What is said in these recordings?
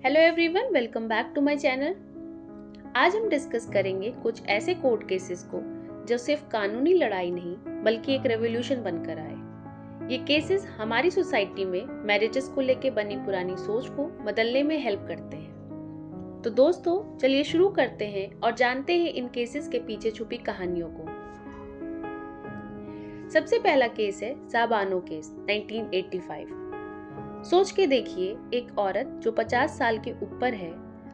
Hello everyone, welcome back to my channel. आज हम discuss करेंगे कुछ ऐसे कोर्ट केसेस को जो सिर्फ कानूनी लड़ाई नहीं बल्कि एक रेवोल्यूशन बनकर आए। ये केसेस हमारी सोसाइटी में मैरिजेस को लेके बनी पुरानी सोच को बदलने में हेल्प करते हैं। तो दोस्तों, चलिए शुरू करते हैं और जानते हैं इन केसेस के पीछे छुपी कहानियों को। सबसे पहला केस है साबानो केस 1985। सोच के देखिए, एक औरत जो 50 साल के ऊपर है,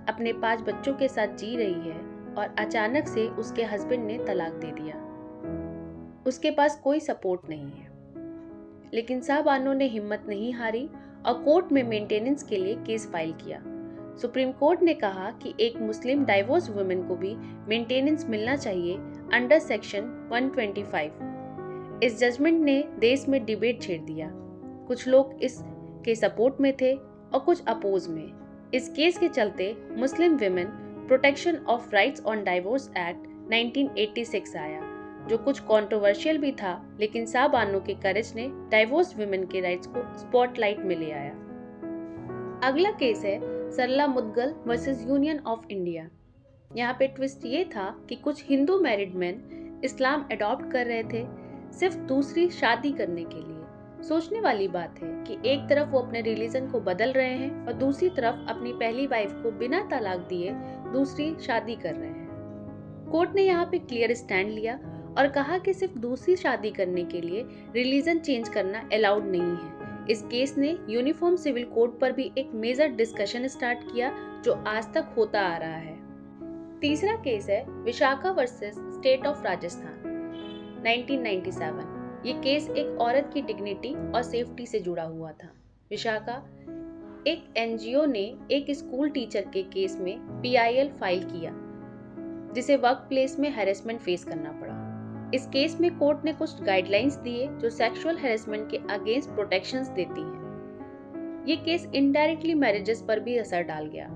अपने 5 बच्चों के साथ जी रही है और अचानक से उसके हस्बैंड ने तलाक दे दिया। उसके पास कोई सपोर्ट नहीं है, लेकिन साबानो ने हिम्मत नहीं हारी और कोर्ट में मेंटेनेंस के लिए केस फाइल किया। सुप्रीम कोर्ट ने कहा कि एक मुस्लिम डाइवोर्स वुमेन को भी मेंटेनेंस मिलना चाहिए अंडर सेक्शन 125। इस जजमेंट ने देश में डिबेट छेड़ दिया। कुछ लोग इस के सपोर्ट में थे और कुछ अपोज में। इस केस के चलते मुस्लिम women protection of rights on divorce act 1986 आया, जो कुछ कंट्रोवर्शियल भी था, लेकिन साबानो के करेज ने डाइवोर्स विमेन के राइट्स को स्पॉटलाइट में ले आया। अगला केस है Sarla Mudgal versus Union of India. यहाँ पे ट्विस्ट ये था कि कुछ Hindu married man Islam adopt कर रहे थे सिर्फ दूसरी शादी करने के लिए। सोचने वाली बात है कि एक तरफ वो अपने रिलीजन को बदल रहे हैं और दूसरी तरफ अपनी पहली वाइफ को बिना तलाक दिए दूसरी शादी कर रहे हैं। कोर्ट ने यहाँ पे क्लियर स्टैंड लिया और कहा कि सिर्फ दूसरी शादी करने के लिए रिलीजन चेंज करना अलाउड नहीं है। इस केस ने यूनिफॉर्म सिविल कोड पर भी एक मेजर डिस्कशन स्टार्ट किया, जो आज तक होता आ रहा है। तीसरा केस है Vishakha versus state of Rajasthan 1997। ये केस एक औरत की डिग्निटी और सेफ्टी से जुड़ा हुआ था। विशाखा एक एनजीओ ने एक स्कूल टीचर के केस में PIL फाइल किया, जिसे वर्क प्लेस में हैरेसमेंट फेस करना पड़ा। इस केस में कोर्ट ने कुछ गाइडलाइंस दिए जो सेक्सुअल हैरेसमेंट के अगेंस्ट प्रोटेक्शंस देती हैं। ये केस इनडायरेक्टली मैरिजेस पर भी असर डाल गया,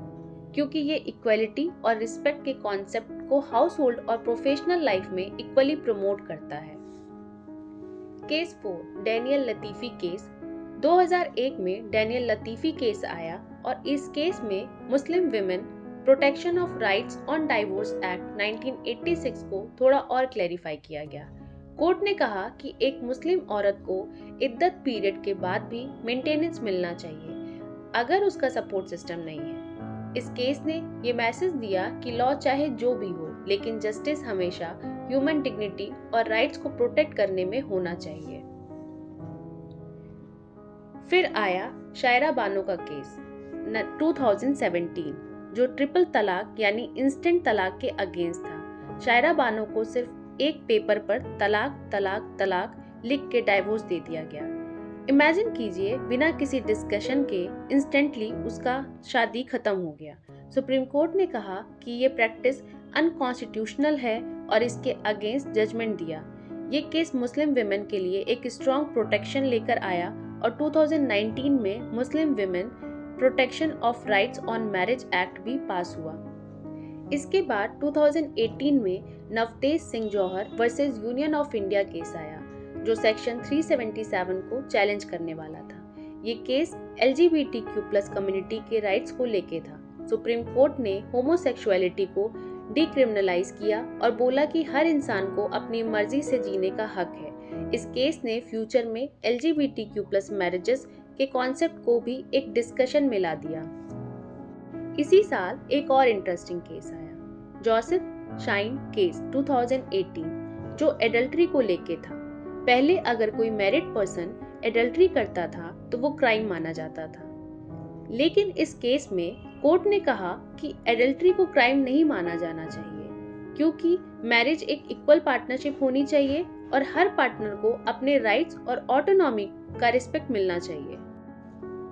क्योंकि ये इक्वलिटी और रिस्पेक्ट के कॉन्सेप्ट को हाउस होल्ड और प्रोफेशनल लाइफ में इक्वली प्रमोट करता है। केस 4 डैनियल लतीफी केस 2001 में डैनियल लतीफी केस आया और इस केस में Muslim women protection of rights on divorce act 1986 को थोड़ा और क्लैरिफाई किया गया। कोर्ट ने कहा कि एक मुस्लिम औरत को इद्दत पीरियड के बाद भी मेंटेनेंस मिलना चाहिए अगर उसका सपोर्ट सिस्टम नहीं है। इस केस ने ये मैसेज दिया कि लॉ चाहे जो भी हो, लेकिन जस्टिस हमेशा ह्यूमन डिग्निटी और राइट्स को प्रोटेक्ट करने में होना चाहिए। फिर आया शायरा बानो का केस 2017, जो ट्रिपल तलाक यानी इंस्टेंट तलाक के अगेंस्ट था। शायरा बानो को सिर्फ एक पेपर पर तलाक तलाक तलाक लिख के डाइवोर्स दे दिया गया। इमेजिन कीजिए, बिना किसी डिस्कशन के इंस्टेंटली उसका शादी खत्म हो गया। सुप्रीम कोर्ट ने कहा कि ये प्रैक्टिस अनकॉन्स्टिट्यूशनल है और इसके अगेंस्ट जजमेंट दिया। ये केस मुस्लिम विमेन के लिए एक स्ट्रॉन्ग प्रोटेक्शन लेकर आया और 2019 में Muslim women protection of rights on marriage act भी पास हुआ। इसके बाद 2018 में Navtej Singh Johar versus Union of India case आया, जो सेक्शन 377 को चैलेंज करने वाला था। ये केस LGBTQ+ कम्युनिटी के राइट्स को लेके था। सुप्रीम कोर्ट ने होमोसेक्सुअलिटी को डिक्रिमिनलाइज किया और बोला कि हर इंसान को अपनी मर्जी से जीने का हक है। इस केस ने फ्यूचर में LGBTQ+ मैरिजेस के कॉन्सेप्ट को भी एक डिस्कशन में ला दिया। इसी साल एक और इंटरेस्टिंग केस आया, जोसेफ शाइन केस 2018, जो एडल्ट्री को लेके था। पहले अगर कोई मैरिड पर्सन एडल्ट्री करता था तो वो क्राइम माना जाता था, लेकिन इस केस में कोर्ट ने कहा कि एडल्ट्री को क्राइम नहीं माना जाना चाहिए, क्योंकि मैरिज एक इक्वल पार्टनरशिप होनी चाहिए और हर पार्टनर को अपने राइट्स और ऑटोनॉमी का रिस्पेक्ट मिलना चाहिए।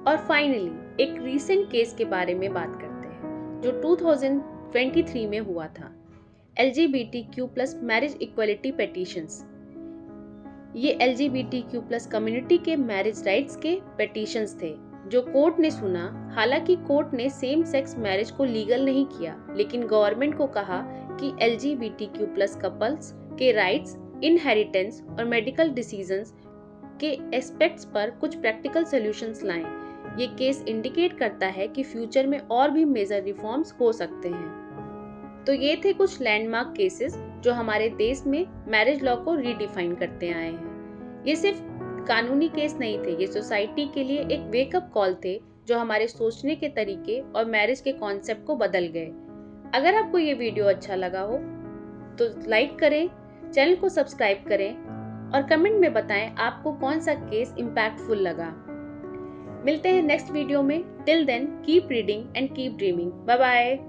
और फाइनली एक रीसेंट केस के बारे में बात करते हैं, जो 2023 में हुआ था, LGBTQ+ मैरिज इक्वलिटी पेटिशंस। ये LGBTQ+ कम्युनिटी के मैरिज राइट्स के पेटिशंस थे, जो कोर्ट ने सुना। हालांकि कोर्ट ने सेम सेक्स मैरिज को लीगल नहीं किया, लेकिन गवर्नमेंट को कहा कि LGBTQ+ कपल्स के राइट्स, इनहेरिटेंस और मेडिकल डिसीजंस के एस्पेक्ट्स पर कुछ प्रैक्टिकल सॉल्यूशंस लाएं। ये केस इंडिकेट करता है कि फ्यूचर में और भी मेजर रिफॉर्म्स हो सकते हैं। तो ये थे कुछ लैंडमार्क केसेस जो हमारे देश में मैरिज लॉ को रीडिफाइन करते आए हैं। ये सिर्फ कानूनी केस नहीं थे, ये सोसाइटी के लिए एक वेकअप कॉल थे जो हमारे सोचने के तरीके और मैरिज के कॉन्सेप्ट को बदल गए। अगर आपको ये वीडियो अच्छा लगा हो तो लाइक करें, चैनल को सब्सक्राइब करें और कमेंट में बताएं आपको कौन सा केस इम्पैक्टफुल लगा। मिलते हैं नेक्स्ट वीडियो में। Till then keep reading and keep dreaming. Bye bye.